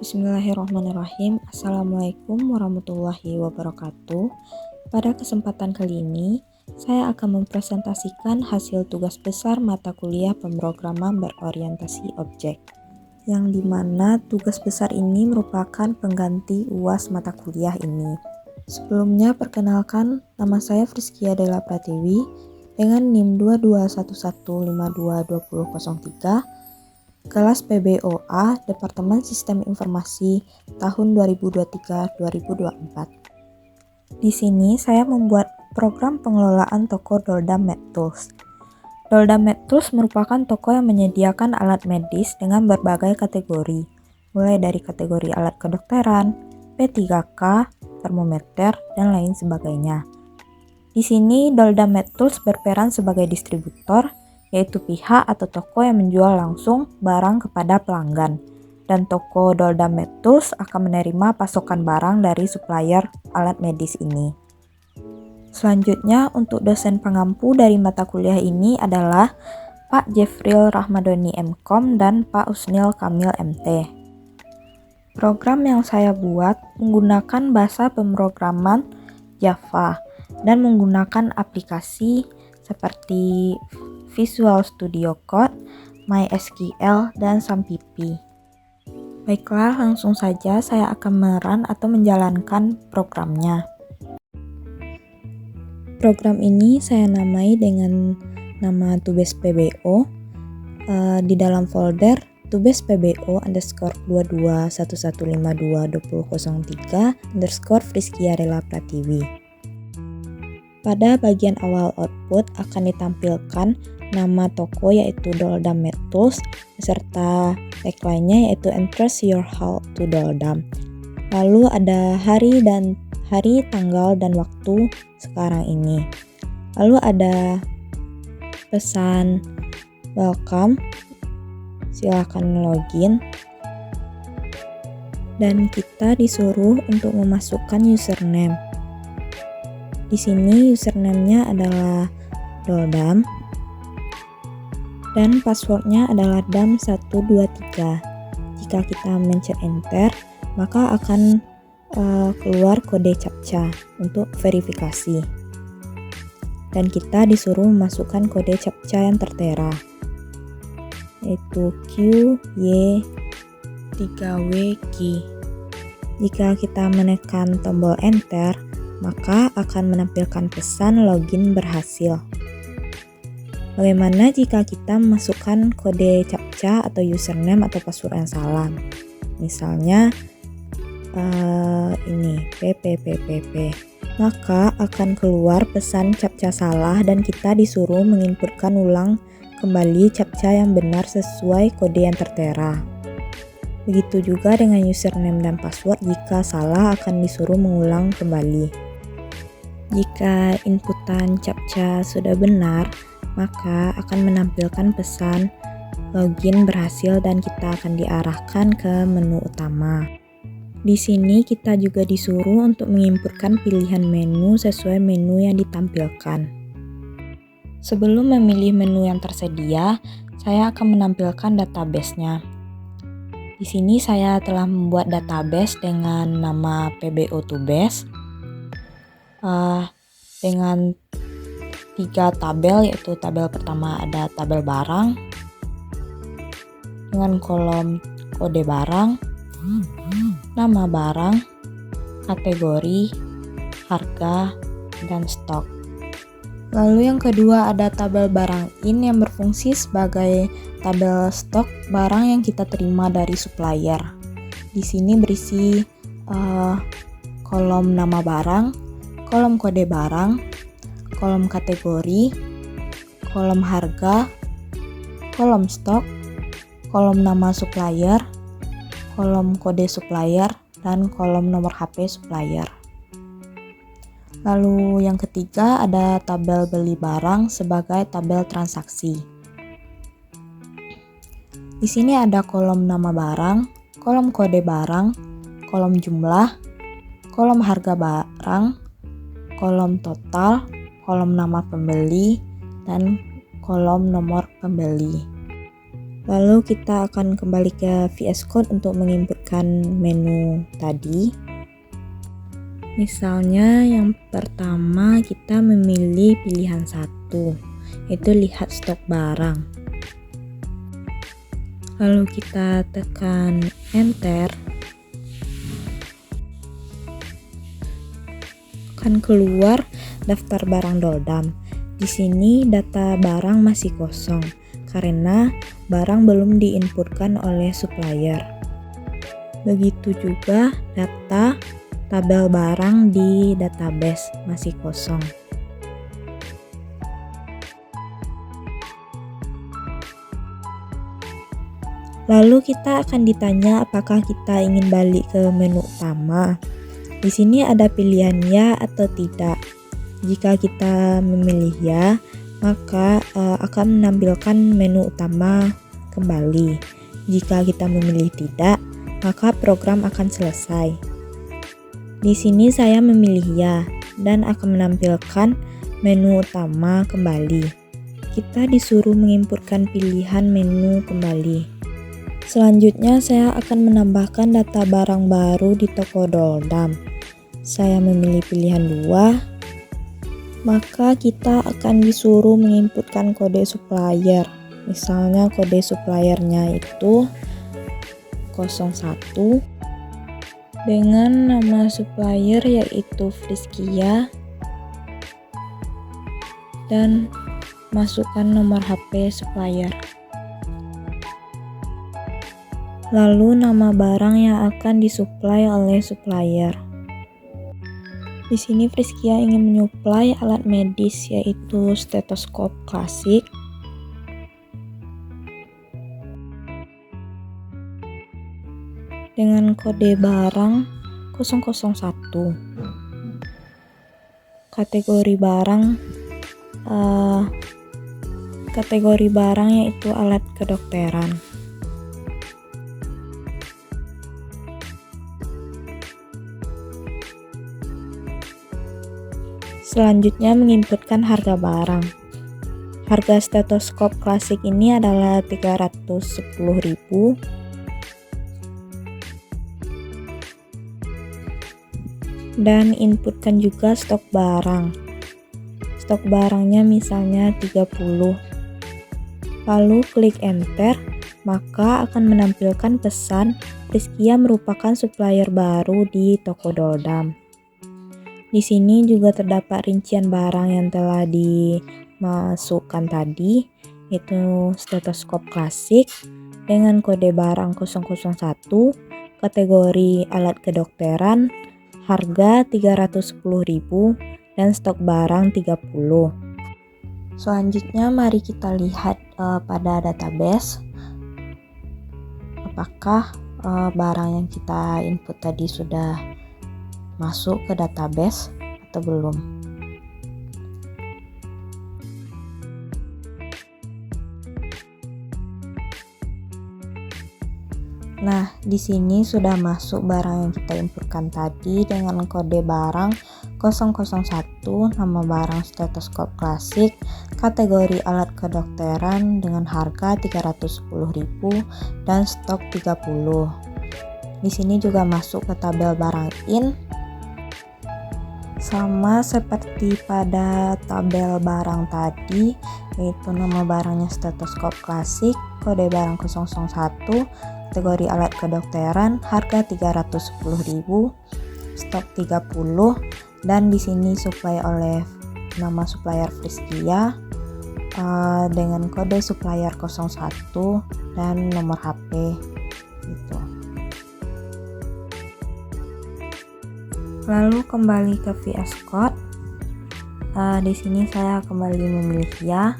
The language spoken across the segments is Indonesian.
Bismillahirrahmanirrahim. Assalamualaikum warahmatullahi wabarakatuh. Pada kesempatan kali ini, saya akan mempresentasikan hasil tugas besar mata kuliah pemrograman berorientasi objek, yang dimana tugas besar ini merupakan pengganti UAS mata kuliah ini. Sebelumnya, perkenalkan, nama saya Friskia Della Pratiwi dengan NIM 2211522003, kelas PBOA Departemen Sistem Informasi tahun 2023-2024. Di sini saya membuat program pengelolaan toko Doldam MedTools. Doldam MedTools merupakan toko yang menyediakan alat medis dengan berbagai kategori, mulai dari kategori alat kedokteran, P3K, termometer, dan lain sebagainya. Di sini Doldam MedTools berperan sebagai distributor, yaitu pihak atau toko yang menjual langsung barang kepada pelanggan, dan toko Doldam MedTools akan menerima pasokan barang dari supplier alat medis ini. Selanjutnya, untuk dosen pengampu dari mata kuliah ini adalah Pak Jefril Rahmadoni MKom dan Pak Usnil Kamil MT. Program yang saya buat menggunakan bahasa pemrograman Java dan menggunakan aplikasi seperti Visual Studio Code, MySQL, dan Sampipi. Baiklah, langsung saja saya akan meran atau menjalankan programnya. Program ini saya namai dengan nama Tubes PBO. Di dalam folder Tubes PBO _2211522003 Friskia Della Pratiwi. Pada bagian awal output akan ditampilkan nama toko yaitu Doldam MedTools beserta tagline-nya yaitu Entrust Your Health to Doldam. Lalu ada hari, tanggal, dan waktu sekarang ini. Lalu ada pesan welcome, silakan login, dan kita disuruh untuk memasukkan username. Di sini username-nya adalah Doldam dan passwordnya adalah dam123. Jika kita mencet enter, maka akan keluar kode CAPTCHA untuk verifikasi. Dan kita disuruh memasukkan kode CAPTCHA yang tertera, yaitu QY3WG. Jika kita menekan tombol enter, maka akan menampilkan pesan login berhasil. Bagaimana jika kita memasukkan kode CAPTCHA atau username atau password yang salah? Misalnya ini PPPPP. Maka akan keluar pesan CAPTCHA salah dan kita disuruh menginputkan ulang kembali CAPTCHA yang benar sesuai kode yang tertera. Begitu juga dengan username dan password, jika salah akan disuruh mengulang kembali. Jika inputan CAPTCHA sudah benar, maka akan menampilkan pesan login berhasil dan kita akan diarahkan ke menu utama. Di sini kita juga disuruh untuk menginputkan pilihan menu sesuai menu yang ditampilkan. Sebelum memilih menu yang tersedia, saya akan menampilkan database-nya. Di sini saya telah membuat database dengan nama PBO Tubes. Dengan 3 tabel, yaitu tabel pertama ada tabel barang dengan kolom kode barang, nama barang, kategori, harga, dan stok. Lalu yang kedua ada tabel barang in yang berfungsi sebagai tabel stok barang yang kita terima dari supplier. Di sini berisi kolom nama barang, kolom kode barang, kolom kategori, kolom harga, kolom stok, kolom nama supplier, kolom kode supplier, dan kolom nomor HP supplier. Lalu yang ketiga ada tabel beli barang sebagai tabel transaksi. Di sini ada kolom nama barang, kolom kode barang, kolom jumlah, kolom harga barang, kolom total, kolom nama pembeli, dan kolom nomor pembeli. Lalu kita akan kembali ke VS Code untuk menginputkan menu tadi. Misalnya yang pertama kita memilih pilihan 1, yaitu lihat stok barang. Lalu kita tekan enter. Akan keluar daftar barang Doldam. Di sini data barang masih kosong karena barang belum diinputkan oleh supplier. Begitu juga data tabel barang di database masih kosong. Lalu kita akan ditanya apakah kita ingin balik ke menu utama. Di sini ada pilihan ya atau tidak. Jika kita memilih ya, maka akan menampilkan menu utama kembali. Jika kita memilih tidak, maka program akan selesai. Di sini saya memilih ya dan akan menampilkan menu utama kembali. Kita disuruh menginputkan pilihan menu kembali. Selanjutnya saya akan menambahkan data barang baru di toko Doldam. Saya memilih pilihan 2, maka kita akan disuruh menginputkan kode supplier. Misalnya kode suppliernya itu 01 dengan nama supplier yaitu Friskia dan masukkan nomor HP supplier. Lalu nama barang yang akan disuplai oleh supplier. Di sini Friskia ingin menyuplai alat medis yaitu stetoskop klasik. Dengan kode barang 001. Kategori barang yaitu alat kedokteran. Selanjutnya menginputkan harga barang. Harga stetoskop klasik ini adalah 310.000. Dan inputkan juga stok barang. Stok barangnya misalnya 30. Lalu klik enter, maka akan menampilkan pesan Friskia merupakan supplier baru di toko Doldam. Di sini juga terdapat rincian barang yang telah dimasukkan tadi, yaitu stetoskop klasik dengan kode barang 001, kategori alat kedokteran, harga 310.000 dan stok barang 30. Selanjutnya mari kita lihat pada database apakah barang yang kita input tadi sudah masuk ke database atau belum. Nah, di sini sudah masuk barang yang kita inputkan tadi dengan kode barang 001, nama barang stetoskop klasik, kategori alat kedokteran dengan harga 310.000 dan stok 30. Di sini juga masuk ke tabel barang in. Sama seperti pada tabel barang tadi, yaitu nama barangnya stetoskop klasik, kode barang 001, kategori alat kedokteran, harga 310.000, stok 30, dan di sini supply oleh nama supplier Friskia dengan kode supplier 01 dan nomor HP gitu. Lalu kembali ke VS Code. Di sini saya kembali memilih ya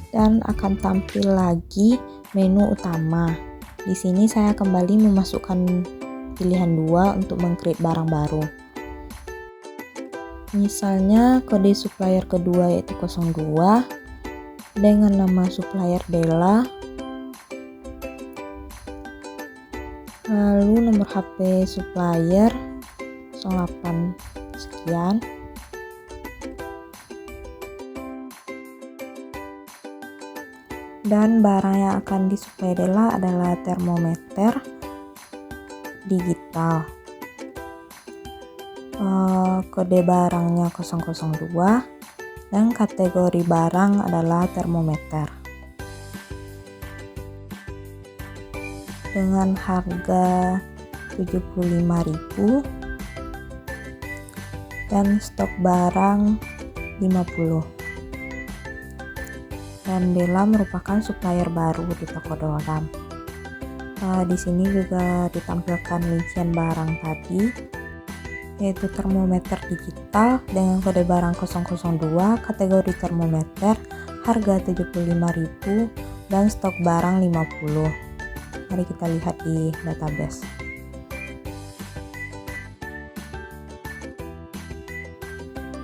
dan akan tampil lagi menu utama. Di sini saya kembali memasukkan pilihan 2 untuk meng-create barang baru. Misalnya kode supplier kedua yaitu 02 dengan nama supplier Della. Lalu nomor HP supplier 08 sekian. Dan barang yang akan disuplai Della adalah termometer digital. Kode barangnya 002 dan kategori barang adalah termometer. Dengan harga 75.000 dan stok barang 50. Dan Della merupakan supplier baru di toko Doldam. Di sini juga ditampilkan rincian barang tadi, yaitu termometer digital dengan kode barang 002, kategori termometer, harga 75.000 dan stok barang 50. Mari kita lihat di database.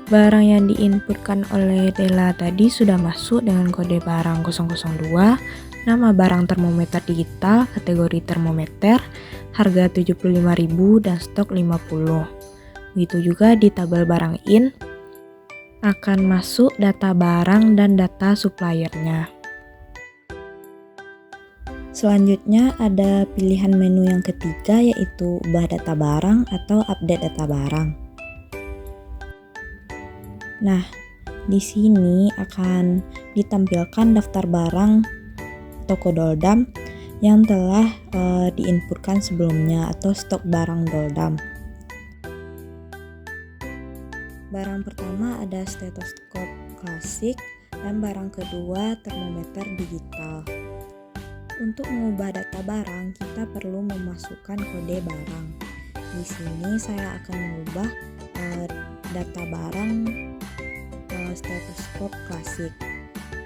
Barang yang diinputkan oleh Della tadi sudah masuk dengan kode barang 002, nama barang termometer digital, kategori termometer, harga 75.000 dan stok 50. Begitu juga di tabel barang in akan masuk data barang dan data suppliernya. Selanjutnya ada pilihan menu yang ketiga, yaitu ubah data barang atau update data barang. Nah, di sini akan ditampilkan daftar barang toko Doldam yang telah diinputkan sebelumnya atau stok barang Doldam. Barang pertama ada stetoskop klasik dan barang kedua termometer digital. Untuk mengubah data barang, kita perlu memasukkan kode barang. Di sini saya akan mengubah data barang stetoskop klasik.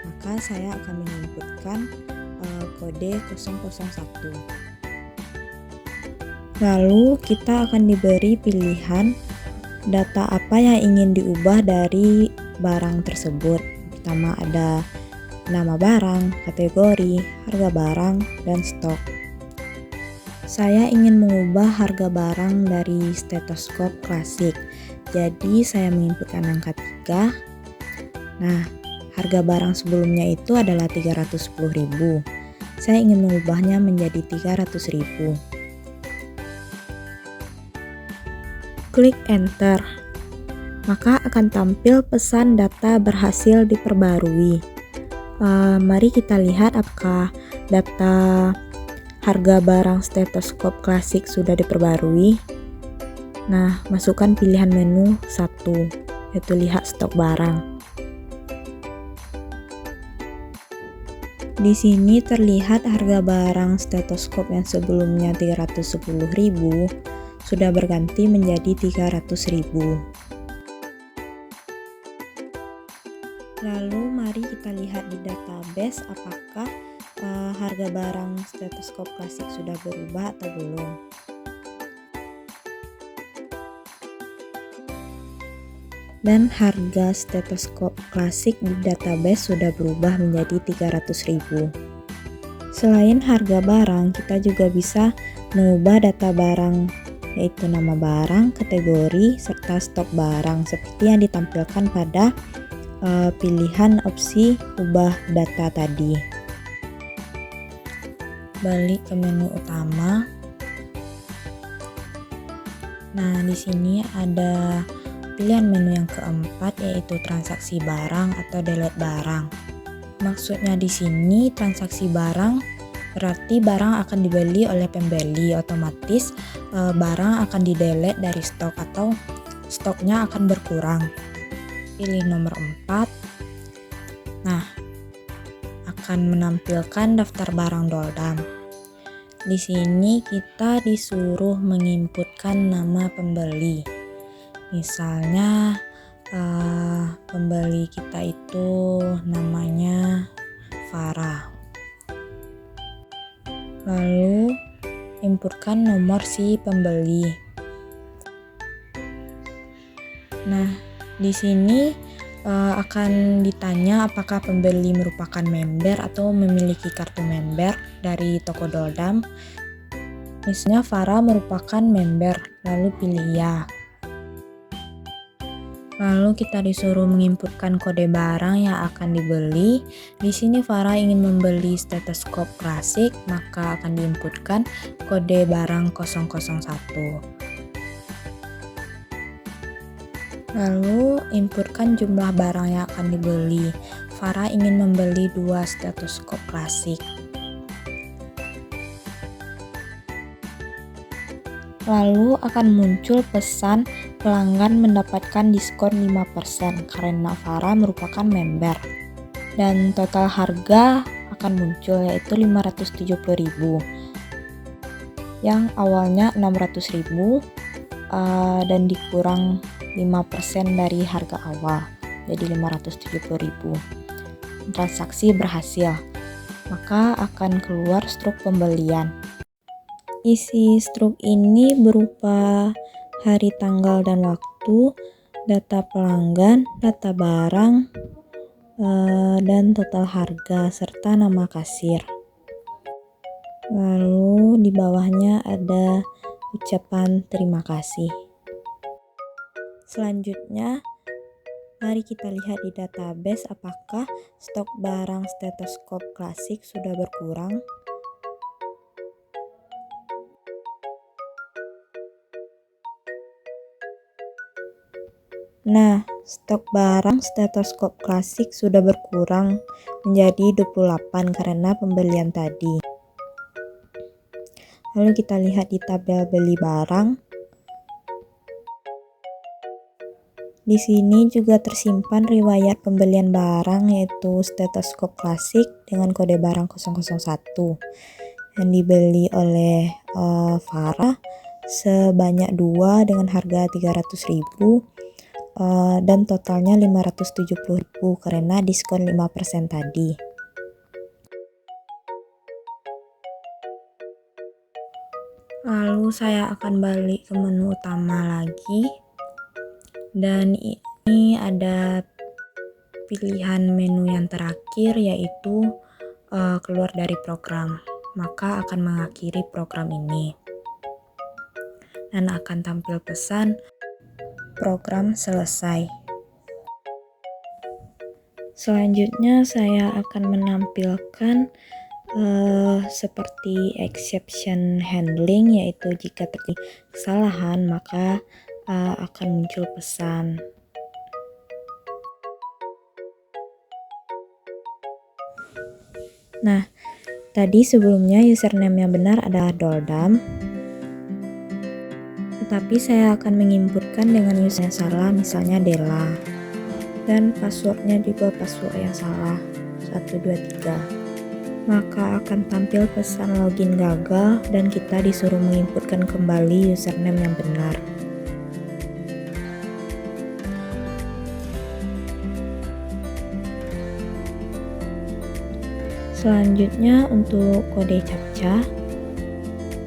Maka saya akan menginputkan kode 001. Lalu kita akan diberi pilihan data apa yang ingin diubah dari barang tersebut. Pertama ada nama barang, kategori, harga barang, dan stok. Saya ingin mengubah harga barang dari stetoskop klasik. Jadi saya menginputkan angka 3. Nah, harga barang sebelumnya itu adalah 310.000. Saya ingin mengubahnya menjadi 300.000. Klik enter. Maka akan tampil pesan data berhasil diperbarui. Mari kita lihat apakah data harga barang stetoskop klasik sudah diperbarui. Nah, masukkan pilihan menu 1, yaitu lihat stok barang. Di sini terlihat harga barang stetoskop yang sebelumnya 310.000 sudah berganti menjadi 300.000. Lalu mari kita lihat di database apakah harga barang stetoskop klasik sudah berubah atau belum. Dan harga stetoskop klasik di database sudah berubah menjadi 300.000. Selain harga barang, kita juga bisa mengubah data barang, yaitu nama barang, kategori, serta stok barang seperti yang ditampilkan pada pilihan opsi ubah data tadi. Balik ke menu utama. Nah, di sini ada pilihan menu yang keempat, yaitu transaksi barang atau delete barang. Maksudnya di sini transaksi barang berarti barang akan dibeli oleh pembeli, otomatis barang akan di-delete dari stok atau stoknya akan berkurang. Pilih nomor 4. Nah, akan menampilkan daftar barang Doldam. Di sini kita disuruh menginputkan nama pembeli. Misalnya pembeli kita itu namanya Farah. Lalu inputkan nomor si pembeli. Nah, di sini akan ditanya apakah pembeli merupakan member atau memiliki kartu member dari toko Doldam. Misalnya Farah merupakan member, lalu pilih ya. Lalu kita disuruh menginputkan kode barang yang akan dibeli. Di sini Farah ingin membeli stetoskop klasik, maka akan diinputkan kode barang 001. Lalu inputkan jumlah barang yang akan dibeli. Farah ingin membeli 2 stetoskop klasik. Lalu akan muncul pesan pelanggan mendapatkan diskon 5% karena Farah merupakan member. Dan total harga akan muncul yaitu 570.000. Yang awalnya 600.000 dan dikurang 5% dari harga awal. Jadi 570.000. Transaksi berhasil. Maka akan keluar struk pembelian. Isi struk ini berupa hari, tanggal, dan waktu, data pelanggan, data barang, dan total harga, serta nama kasir. Lalu di bawahnya ada ucapan terima kasih. Selanjutnya, mari kita lihat di database apakah stok barang stetoskop klasik sudah berkurang. Nah, stok barang stetoskop klasik sudah berkurang menjadi 28 karena pembelian tadi. Lalu kita lihat di tabel beli barang. Di sini juga tersimpan riwayat pembelian barang yaitu stetoskop klasik dengan kode barang 001 yang dibeli oleh Farah sebanyak 2 dengan harga 300.000. Dan totalnya 570.000 karena diskon 5% tadi. Lalu saya akan balik ke menu utama lagi, dan ini ada pilihan menu yang terakhir yaitu keluar dari program. Maka akan mengakhiri program ini dan akan tampil pesan program selesai. Selanjutnya saya akan menampilkan seperti exception handling, yaitu jika terjadi kesalahan maka akan muncul pesan. Nah, tadi sebelumnya username yang benar adalah Doldam, tetapi saya akan menginputkan dengan user yang salah, misalnya Della, dan passwordnya juga password yang salah, 123. Maka akan tampil pesan login gagal dan kita disuruh menginputkan kembali username yang benar. Selanjutnya untuk kode CAPTCHA,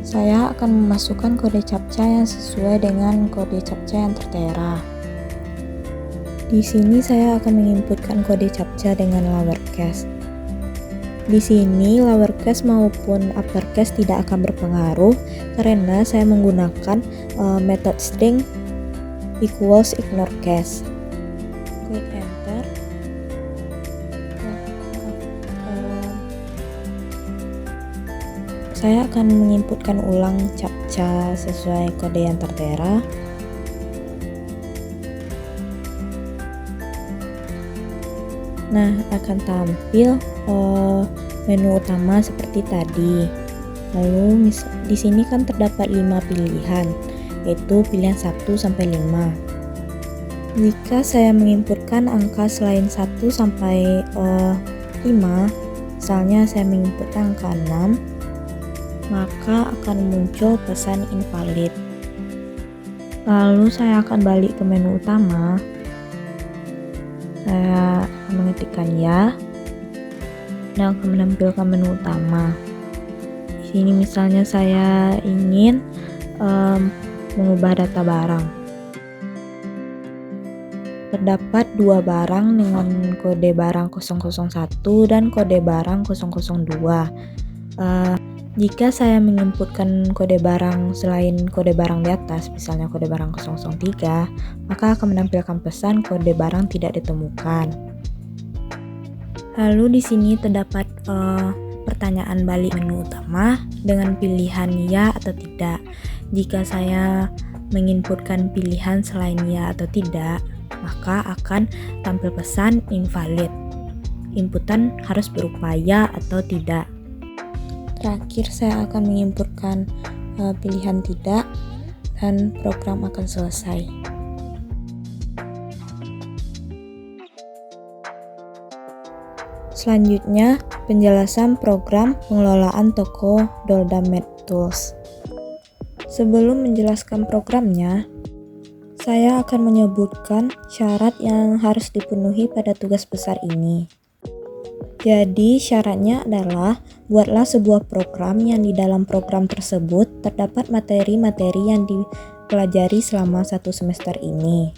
saya akan memasukkan kode CAPTCHA yang sesuai dengan kode CAPTCHA yang tertera. Di sini saya akan menginputkan kode CAPTCHA dengan lowercase. Di sini lowercase maupun uppercase tidak akan berpengaruh karena saya menggunakan method string equals ignore case. Klik enter. Saya akan menginputkan ulang CAPTCHA sesuai kode yang tertera. Nah, akan tampil menu utama seperti tadi. Lalu di sini kan terdapat 5 pilihan, yaitu pilihan 1 sampai 5. Jika saya menginputkan angka selain 1 sampai 5, misalnya saya menginputkan angka 6, maka akan muncul pesan invalid. Lalu saya akan balik ke menu utama. Saya mengetikkan ya dan akan menampilkan menu utama. Di sini misalnya saya ingin mengubah data barang. Terdapat 2 barang dengan kode barang 001 dan kode barang 002. Jika saya menginputkan kode barang selain kode barang di atas, misalnya kode barang 003, maka akan menampilkan pesan kode barang tidak ditemukan. Lalu di sini terdapat pertanyaan balik menu utama dengan pilihan ya atau tidak. Jika saya menginputkan pilihan selain ya atau tidak, maka akan tampil pesan invalid. Inputan harus berupa ya atau tidak. Terakhir saya akan menginputkan pilihan tidak dan program akan selesai. Selanjutnya, penjelasan program pengelolaan toko Dolda MedTools. Sebelum menjelaskan programnya, saya akan menyebutkan syarat yang harus dipenuhi pada tugas besar ini. Jadi, syaratnya adalah buatlah sebuah program yang di dalam program tersebut terdapat materi-materi yang dipelajari selama 1 semester ini.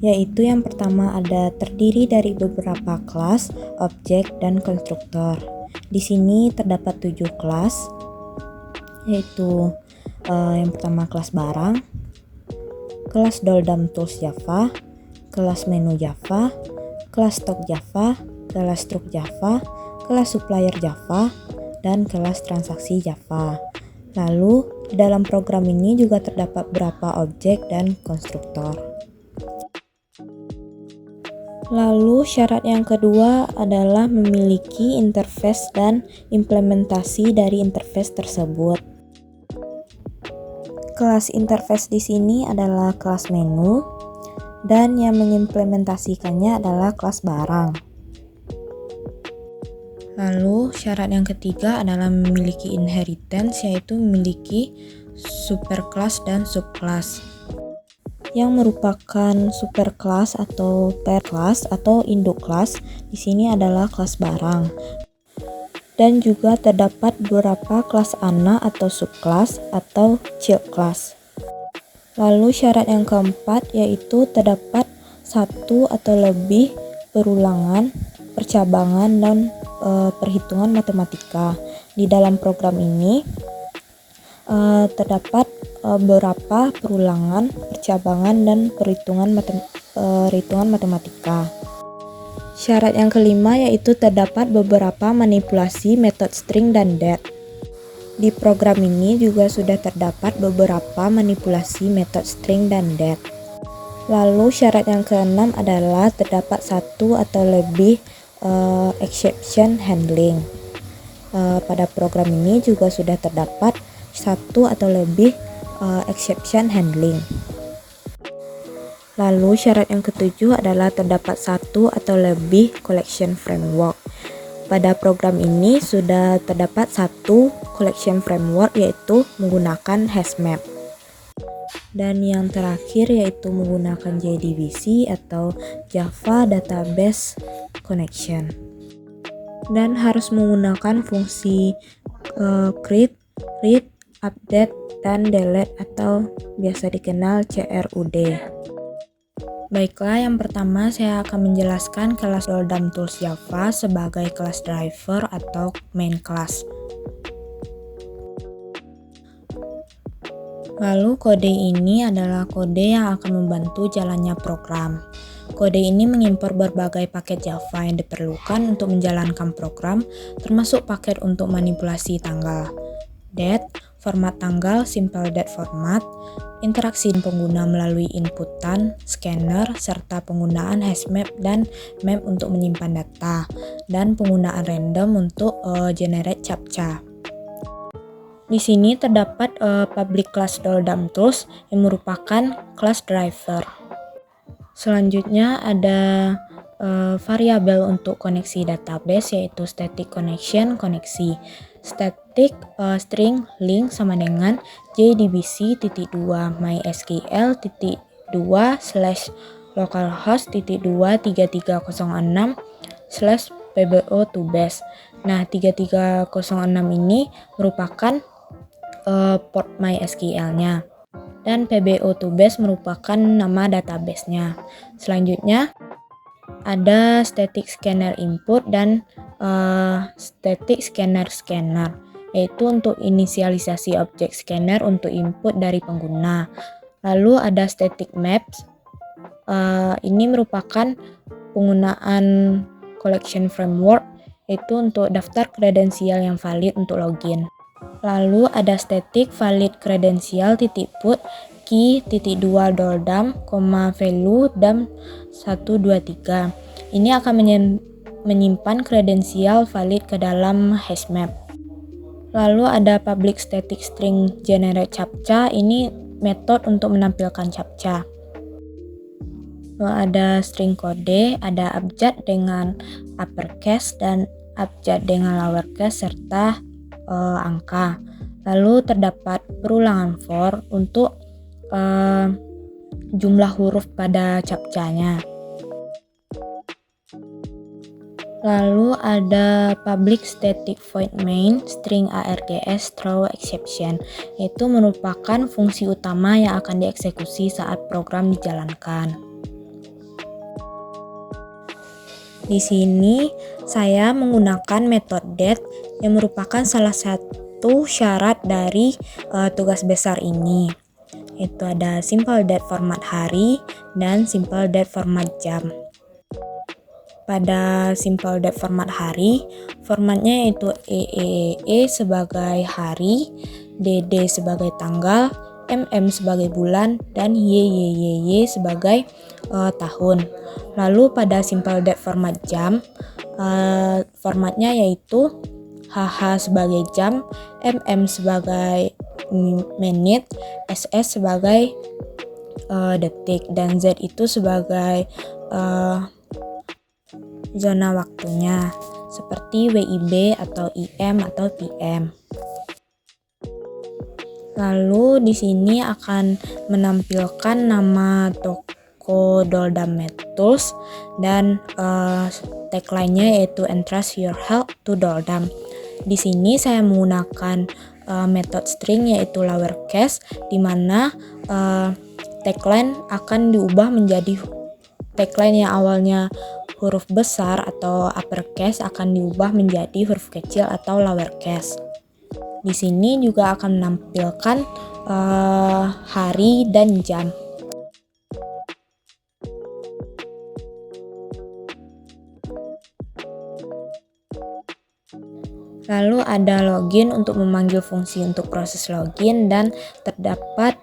Yaitu yang pertama ada terdiri dari beberapa kelas, objek, dan konstruktor. Di sini terdapat 7 kelas, yaitu yang pertama kelas barang, kelas Doldam Tools Java, kelas menu Java, kelas stok Java, kelas truk Java, kelas supplier Java, dan kelas transaksi Java. Lalu, di dalam program ini juga terdapat beberapa objek dan konstruktor. Lalu, syarat yang kedua adalah memiliki interface dan implementasi dari interface tersebut. Kelas interface di sini adalah kelas menu, dan yang mengimplementasikannya adalah kelas barang. Lalu syarat yang ketiga adalah memiliki inheritance, yaitu memiliki superclass dan subclass. Yang merupakan superclass atau parent class atau induk kelas di sini adalah kelas barang. Dan juga terdapat beberapa kelas anak atau subclass atau child class. Lalu syarat yang keempat yaitu terdapat satu atau lebih perulangan, percabangan, dan perhitungan matematika. Di dalam program ini terdapat beberapa perulangan, percabangan, dan perhitungan matematika. Syarat yang kelima yaitu terdapat beberapa manipulasi metode string dan det. Di program ini juga sudah terdapat beberapa manipulasi metode string dan det. Lalu syarat yang keenam adalah terdapat satu atau lebih exception handling. Pada program ini juga sudah terdapat satu atau lebih exception handling. Lalu syarat yang ketujuh adalah terdapat satu atau lebih collection framework. Pada program ini sudah terdapat satu collection framework yaitu menggunakan HashMap. Dan yang terakhir yaitu menggunakan JDBC atau Java Database Connection. Dan harus menggunakan fungsi create, read, update, dan delete atau biasa dikenal CRUD. Baiklah, yang pertama saya akan menjelaskan kelas Doldam Tools Java sebagai kelas driver atau main class. Lalu kode ini adalah kode yang akan membantu jalannya program. Kode ini mengimpor berbagai paket Java yang diperlukan untuk menjalankan program, termasuk paket untuk manipulasi tanggal, date, format tanggal, simple date format, interaksi pengguna melalui inputan, scanner, serta penggunaan hashmap dan map untuk menyimpan data, dan penggunaan random untuk generate captcha. Di sini terdapat public class Doldam Tools yang merupakan kelas driver. Selanjutnya ada variabel untuk koneksi database yaitu static connection koneksi. Static string link sama dengan jdbc.2 mysql.2/localhost.23306/pbo2base. Nah, 3306 ini merupakan port MySQL-nya. Dan PBO2Base merupakan nama database-nya. Selanjutnya ada static scanner input dan static scanner. yaitu untuk inisialisasi objek scanner untuk input dari pengguna. Lalu ada static maps. Ini merupakan penggunaan collection framework, yaitu untuk daftar kredensial yang valid untuk login. Lalu ada static valid kredensial put key .2 doldam, value dam 123. Ini akan menyimpan kredensial valid ke dalam hashmap. Lalu ada public static string generate captcha. Ini metode untuk menampilkan captcha. Lalu ada string kode, ada abjad dengan uppercase dan abjad dengan lowercase serta angka. Lalu terdapat perulangan for untuk jumlah huruf pada captchanya. Lalu ada public static void main string args throw exception, yaitu merupakan fungsi utama yang akan dieksekusi saat program dijalankan. Di sini saya menggunakan metode date yang merupakan salah satu syarat dari tugas besar ini. Itu ada simple date format hari dan simple date format jam. Pada simple date format hari, formatnya yaitu EEE sebagai hari, DD sebagai tanggal, MM sebagai bulan, dan YYYY sebagai tahun. Lalu pada simple date format jam, formatnya yaitu HH sebagai jam, MM sebagai menit, SS sebagai detik, dan Z itu sebagai zona waktunya, seperti WIB atau IM atau PM. Lalu di sini akan menampilkan nama toko Doldam Tools dan tagline-nya yaitu entrust your help to Doldam. Di sini saya menggunakan metode string yaitu lowercase, di mana tagline akan diubah menjadi tagline yang awalnya huruf besar atau uppercase akan diubah menjadi huruf kecil atau lowercase. Di sini juga akan menampilkan hari dan jam. Lalu ada login untuk memanggil fungsi untuk proses login, dan terdapat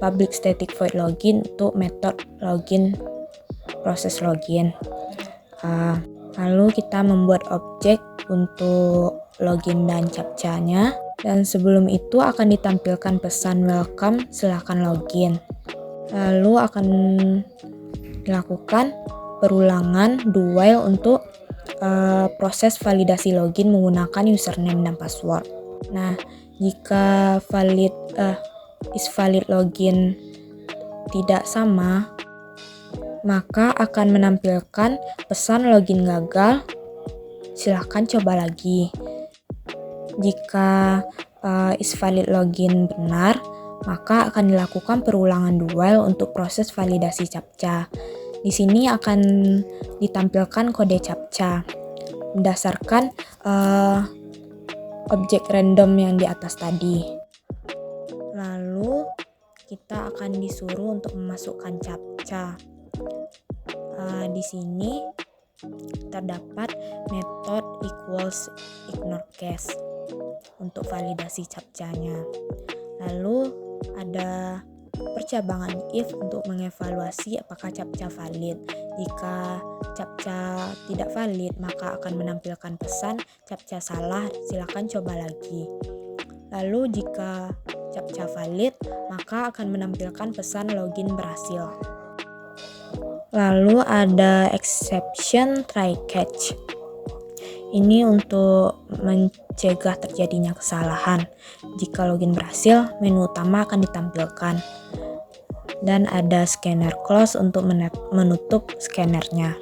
public static void login untuk metode login proses login. Lalu kita membuat objek untuk login dan captcha-nya, dan sebelum itu akan ditampilkan pesan welcome, silahkan login. Lalu akan dilakukan perulangan do while untuk proses validasi login menggunakan username dan password. Nah, jika is valid login tidak sama, maka akan menampilkan pesan login gagal, silahkan coba lagi. Jika is valid login benar, maka akan dilakukan perulangan do while untuk proses validasi captcha. Di sini akan ditampilkan kode captcha berdasarkan objek random yang di atas tadi. Lalu kita akan disuruh untuk memasukkan captcha. Di sini terdapat metode equals ignore case untuk validasi captcha-nya. Lalu ada percabangan if untuk mengevaluasi apakah captcha valid. Jika captcha tidak valid, maka akan menampilkan pesan captcha salah, silakan coba lagi. Lalu jika captcha valid, maka akan menampilkan pesan login berhasil. Lalu ada exception try catch. Ini untuk mencegah terjadinya kesalahan. Jika login berhasil, menu utama akan ditampilkan. Dan ada scanner close untuk menutup scannernya.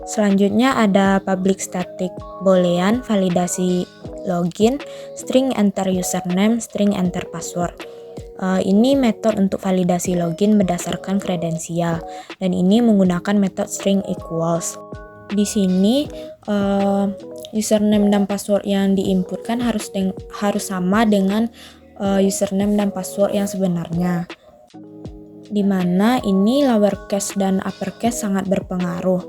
Selanjutnya ada public static boolean validasi login, string enter username, string enter password. Ini metode untuk validasi login berdasarkan kredensial, dan ini menggunakan metode string equals. Di sini username dan password yang diinputkan harus sama dengan username dan password yang sebenarnya. Di mana ini lowercase dan uppercase sangat berpengaruh.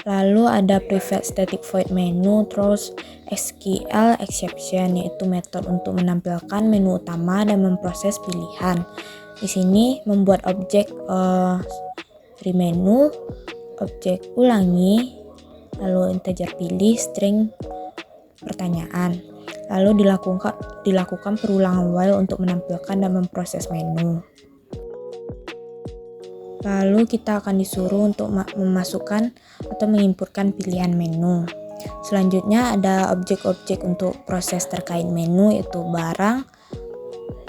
Lalu ada private static void menu, terus SQL exception, yaitu metode untuk menampilkan menu utama dan memproses pilihan. Di sini membuat objek dari menu, objek ulangi, lalu integer pilih, string pertanyaan. Lalu dilakukan perulangan while untuk menampilkan dan memproses menu. Lalu kita akan disuruh untuk memasukkan atau menginputkan pilihan menu. Selanjutnya ada objek-objek untuk proses terkait menu, yaitu barang,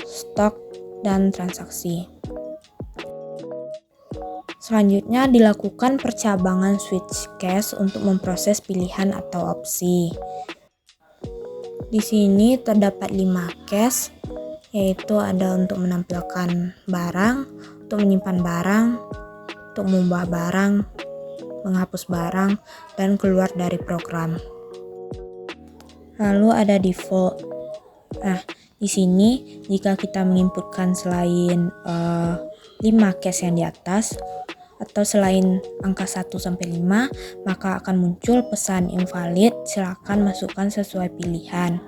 stok, dan transaksi. Selanjutnya dilakukan percabangan switch case untuk memproses pilihan atau opsi. Di sini terdapat 5 case, yaitu ada untuk menampilkan barang, untuk menyimpan barang, untuk mengubah barang, menghapus barang, dan keluar dari program. Lalu ada default. Nah, di sini jika kita menginputkan selain 5 case yang di atas atau selain angka 1 sampai 5, maka akan muncul pesan invalid, silakan masukkan sesuai pilihan.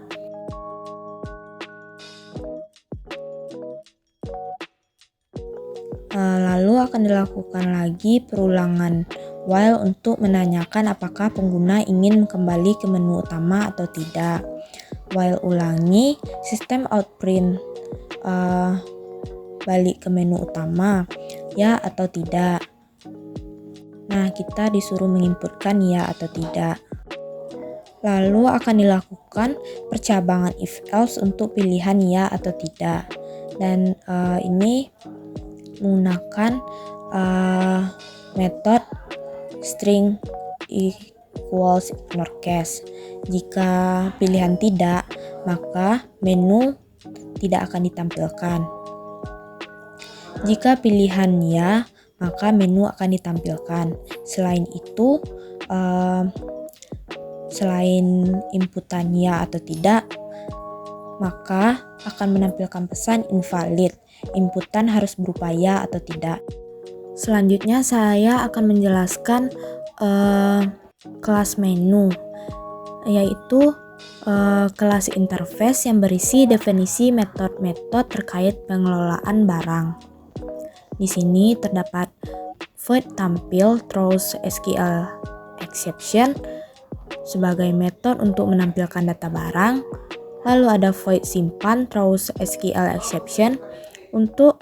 Lalu akan dilakukan lagi perulangan while untuk menanyakan apakah pengguna ingin kembali ke menu utama atau tidak. While ulangi, sistem outprint balik ke menu utama, ya atau tidak. Nah, kita disuruh menginputkan ya atau tidak. Lalu akan dilakukan percabangan if else untuk pilihan ya atau tidak. Dan ini menggunakan metode string equals ignore case. Jika pilihan tidak, maka menu tidak akan ditampilkan. Jika pilihan ya, maka menu akan ditampilkan. Selain itu, selain inputan ya atau tidak, maka akan menampilkan pesan invalid. Inputan harus berupa ya atau tidak. Selanjutnya saya akan menjelaskan kelas menu, yaitu kelas interface yang berisi definisi metode-metode terkait pengelolaan barang. Di sini terdapat void tampil, terus SQL exception sebagai metode untuk menampilkan data barang. Lalu ada void simpan, terus SQL exception untuk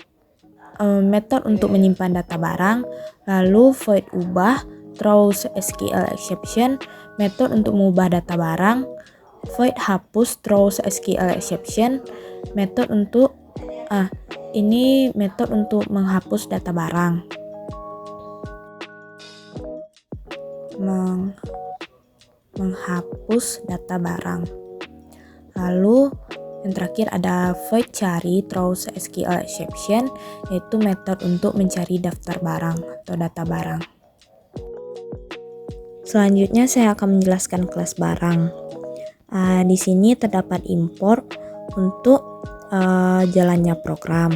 metode untuk menyimpan data barang. Lalu void ubah, terus SQL exception metode untuk mengubah data barang. Void hapus, terus SQL exception metode untuk ini metode untuk menghapus data barang. Menghapus data barang. Lalu yang terakhir ada void cari, terus SQL exception, yaitu metode untuk mencari daftar barang atau data barang. Selanjutnya saya akan menjelaskan kelas barang. Di sini terdapat import untuk jalannya program.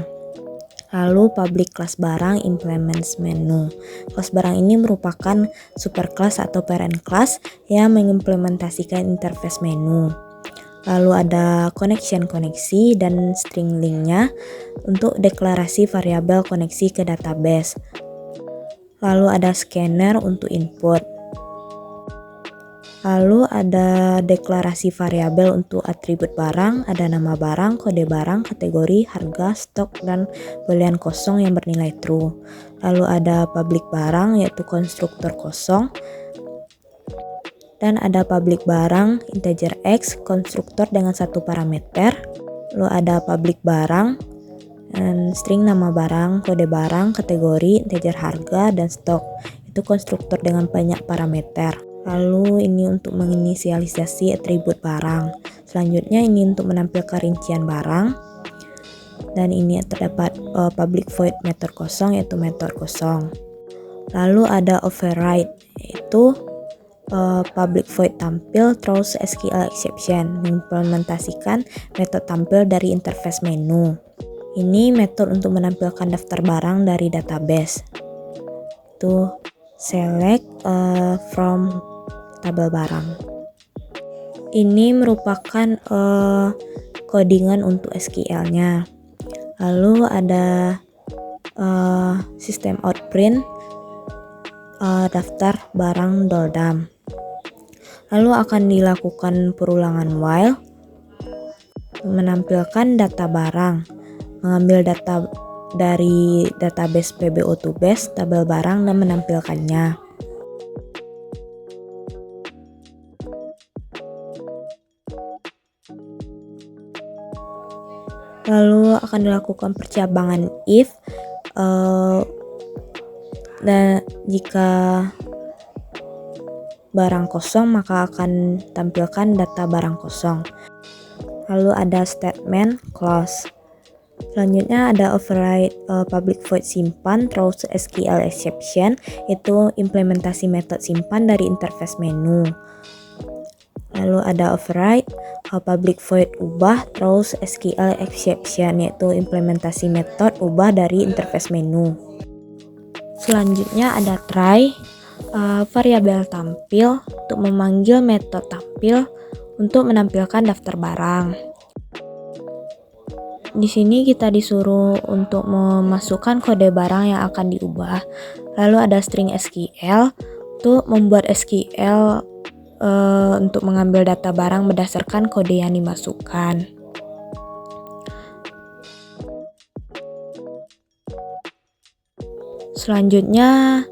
Lalu public class barang implements menu. Kelas barang ini merupakan superclass atau parent class yang mengimplementasikan interface menu. Lalu ada connection koneksi dan string linknya untuk deklarasi variabel koneksi ke database. Lalu ada scanner untuk input. Lalu ada deklarasi variabel untuk atribut barang, ada nama barang, kode barang, kategori, harga, stok, dan boolean kosong yang bernilai true. Lalu ada public barang, yaitu konstruktor kosong. Dan ada public barang, integer x, konstruktor dengan satu parameter. Lalu ada public barang, dan string nama barang, kode barang, kategori, integer harga, dan stok. Itu konstruktor dengan banyak parameter. Lalu ini untuk menginisialisasi atribut barang. Selanjutnya ini untuk menampilkan rincian barang. Dan ini terdapat public void metode kosong, yaitu metode kosong. Lalu ada override, yaitu public void tampil throws SQL exception, mengimplementasikan metode tampil dari interface menu. Ini metode untuk menampilkan daftar barang dari database. To select from tabel barang. Ini merupakan codingan untuk SQL-nya. Lalu ada sistem outprint daftar barang doldam. Lalu akan dilakukan perulangan while menampilkan data barang, mengambil data dari database PBO2Base tabel barang dan menampilkannya. Lalu akan dilakukan percabangan if dan jika barang kosong maka akan tampilkan data barang kosong. Lalu ada statement close. Selanjutnya ada override public void simpan throws SQL exception, itu implementasi metode simpan dari interface menu. Lalu ada override public void ubah throws SQL exception, yaitu implementasi metode ubah dari interface menu. Selanjutnya ada try variabel tampil untuk memanggil metode tampil untuk menampilkan daftar barang. Di sini kita disuruh untuk memasukkan kode barang yang akan diubah. Lalu ada string SQL untuk membuat SQL untuk mengambil data barang berdasarkan kode yang dimasukkan. Selanjutnya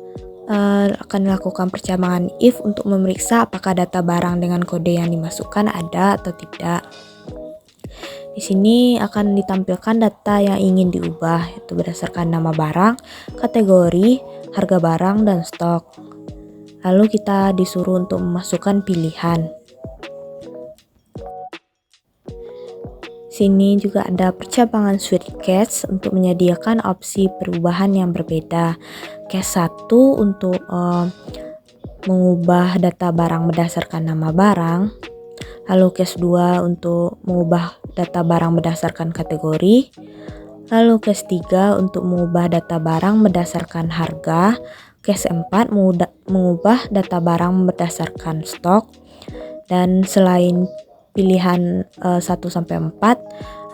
akan dilakukan percabangan if untuk memeriksa apakah data barang dengan kode yang dimasukkan ada atau tidak. Di sini akan ditampilkan data yang ingin diubah, yaitu berdasarkan nama barang, kategori, harga barang, dan stok. Lalu kita disuruh untuk memasukkan pilihan. Sini juga ada percabangan switch case untuk menyediakan opsi perubahan yang berbeda. Case 1 untuk mengubah data barang berdasarkan nama barang. Lalu case 2 untuk mengubah data barang berdasarkan kategori. Lalu case 3 untuk mengubah data barang berdasarkan harga. Case 4 mengubah data barang berdasarkan stok. Dan selain pilihan 1-4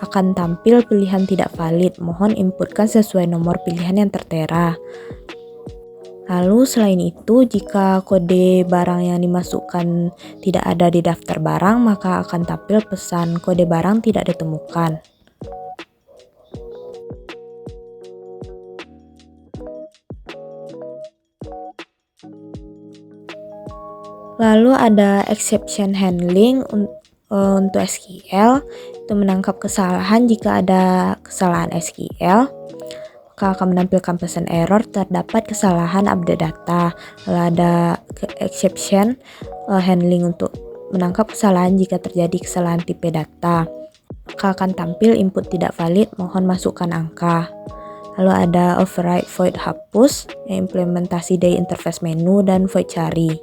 akan tampil pilihan tidak valid. Mohon inputkan sesuai nomor pilihan yang tertera. Lalu selain itu, jika kode barang yang dimasukkan tidak ada di daftar barang, maka akan tampil pesan kode barang tidak ditemukan. Lalu ada exception handling untuk SQL, itu menangkap kesalahan jika ada kesalahan SQL. Maka akan menampilkan pesan error terdapat kesalahan update data. Lalu ada exception handling untuk menangkap kesalahan jika terjadi kesalahan tipe data. Maka akan tampil input tidak valid, mohon masukkan angka. Lalu ada override void hapus, implementasi dari interface menu dan void cari.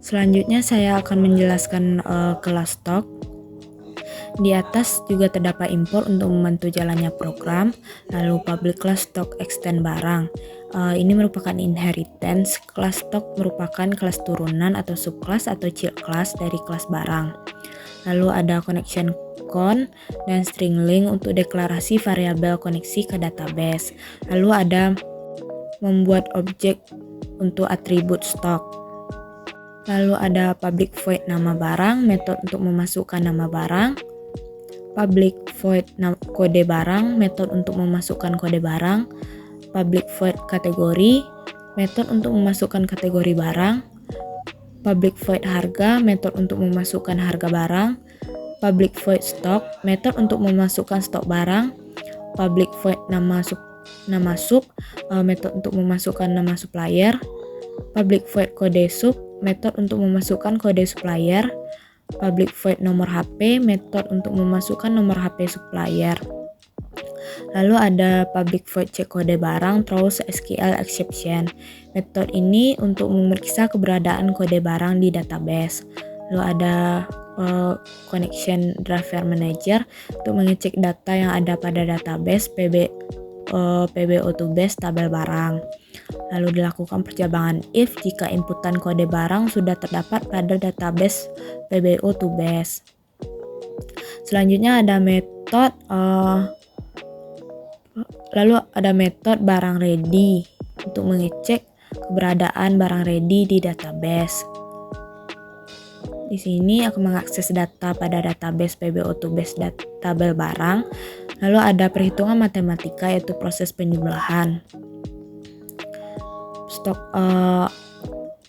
Selanjutnya saya akan menjelaskan kelas stock. Di atas juga terdapat import untuk membantu jalannya program. Lalu public class stock extend barang. Ini merupakan inheritance. Kelas stock merupakan kelas turunan atau subclass atau child class dari kelas barang. Lalu ada connection con dan string link untuk deklarasi variabel koneksi ke database. Lalu ada membuat objek untuk atribut stock. Lalu ada public void nama barang, metode untuk memasukkan nama barang. Public void kode barang, metode untuk memasukkan kode barang. Public void kategori, metode untuk memasukkan kategori barang. Public void harga, metode untuk memasukkan harga barang. Public void stock, metode untuk memasukkan stok barang. Public void nama sub, metode untuk memasukkan nama supplier. Public void kode sub, metode untuk memasukkan kode supplier. Public void nomor HP, metode untuk memasukkan nomor HP supplier. Lalu ada public void check kode barang through SQL exception. Metode ini untuk memeriksa keberadaan kode barang di database. Lalu ada connection driver manager untuk mengecek data yang ada pada database PBO2base tabel barang. Lalu dilakukan percabangan if jika inputan kode barang sudah terdapat pada database PBO2base. Selanjutnya ada metode barang ready untuk mengecek keberadaan barang ready di database. Di sini akan mengakses data pada database PBO2base tabel barang. Lalu ada perhitungan matematika yaitu proses penjumlahan.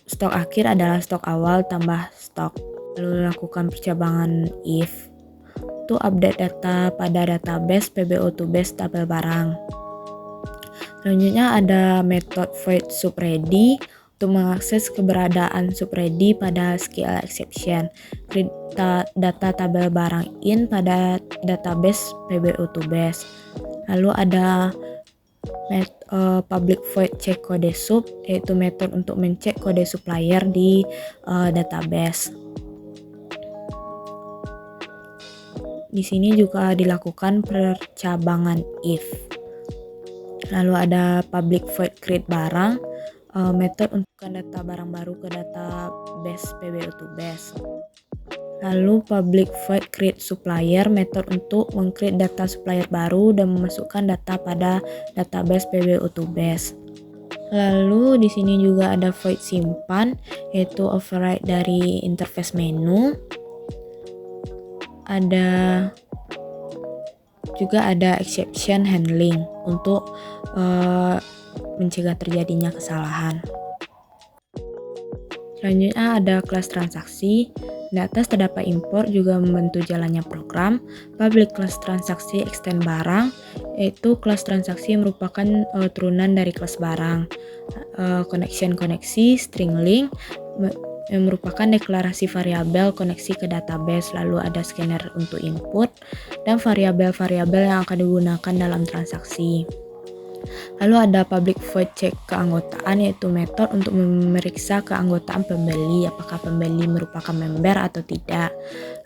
Stok akhir adalah stok awal tambah stok. Lalu lakukan percabangan if to update data pada database PBO2base tabel barang. Selanjutnya ada metode void subready untuk mengakses keberadaan subready pada SQL exception. Create data tabel barang in pada database PBO2base. Lalu ada public void check kode sub, yaitu metode untuk mencek kode supplier di database. Di sini juga dilakukan percabangan if. Lalu ada public void create barang, metode untuk data barang baru ke database PBO2base. Lalu public void create supplier, metode untuk meng-create data supplier baru dan memasukkan data pada database PBO2base. Lalu di sini juga ada void simpan, yaitu override dari interface menu. Juga ada exception handling untuk mencegah terjadinya kesalahan. Selanjutnya ada kelas transaksi. Di atas terdapat import juga membantu jalannya program. Public kelas transaksi extend barang, yaitu kelas transaksi yang merupakan turunan dari kelas barang. Connection koneksi, string link yang merupakan deklarasi variabel koneksi ke database. Lalu ada scanner untuk input dan variabel-variabel yang akan digunakan dalam transaksi. Lalu ada public void check keanggotaan, yaitu metode untuk memeriksa keanggotaan pembeli, apakah pembeli merupakan member atau tidak.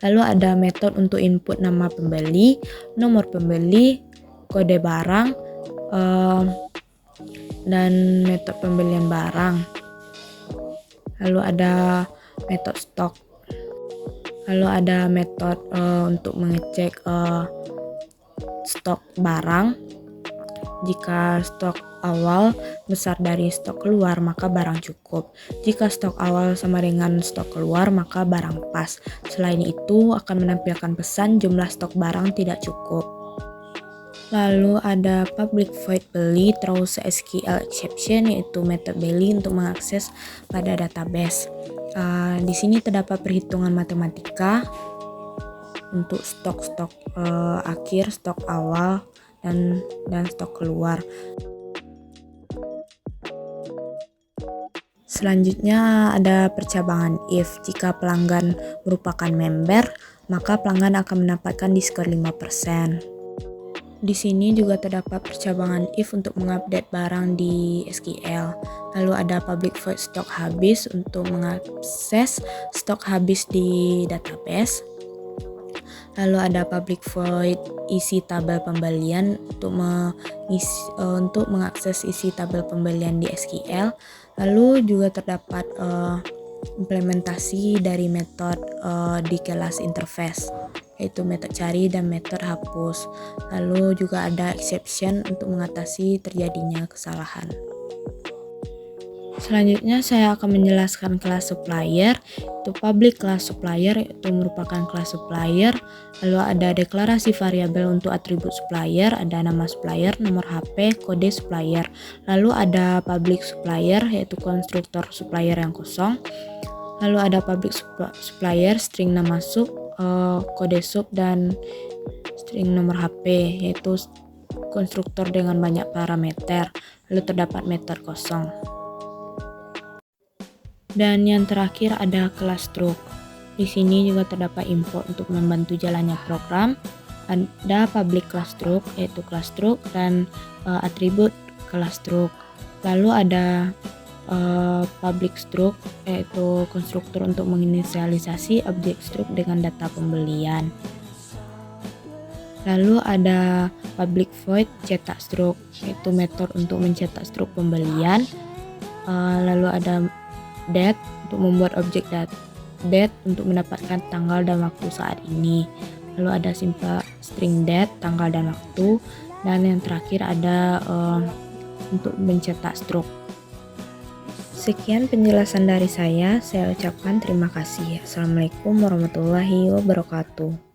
Lalu ada metode untuk input nama pembeli, nomor pembeli, kode barang, dan metode pembelian barang. Lalu ada metode stok. Lalu ada metode untuk mengecek stok barang. Jika stok awal besar dari stok keluar, maka barang cukup. Jika stok awal sama dengan stok keluar, maka barang pas. Selain itu, akan menampilkan pesan jumlah stok barang tidak cukup. Lalu ada public void beli through SQL exception, yaitu metode beli untuk mengakses pada database. Di sini terdapat perhitungan matematika untuk stok akhir, stok awal, dan stok keluar. Selanjutnya ada percabangan if. Jika pelanggan merupakan member, maka pelanggan akan mendapatkan diskon 5%. Di sini juga terdapat percabangan if untuk mengupdate barang di SQL. Lalu ada public void stok habis untuk mengakses stok habis di database. Lalu ada public void isi tabel pembelian untuk mengakses isi tabel pembelian di SQL. Lalu juga terdapat implementasi dari metode di kelas interface, yaitu metode cari dan metode hapus. Lalu juga ada exception untuk mengatasi terjadinya kesalahan. Selanjutnya saya akan menjelaskan kelas supplier. Itu public kelas supplier, itu merupakan kelas supplier. Lalu ada deklarasi variabel untuk atribut supplier, ada nama supplier, nomor HP, kode supplier. Lalu ada public supplier, yaitu konstruktor supplier yang kosong. Lalu ada public supplier, string nama sub, kode sub, dan string nomor HP, yaitu konstruktor dengan banyak parameter. Lalu terdapat metode kosong. Dan yang terakhir ada kelas struct. Di sini juga terdapat import untuk membantu jalannya program. ada public class struct yaitu class struct dan atribut class struct. Lalu ada public struct yaitu konstruktor untuk menginisialisasi objek struct dengan data pembelian. Lalu ada public void cetak struct yaitu metode untuk mencetak struct pembelian. Lalu ada date untuk membuat objek date untuk mendapatkan tanggal dan waktu saat ini. Lalu ada simple string date, tanggal dan waktu, dan yang terakhir ada untuk mencetak struct. Sekian penjelasan dari saya ucapkan terima kasih. Assalamualaikum warahmatullahi wabarakatuh.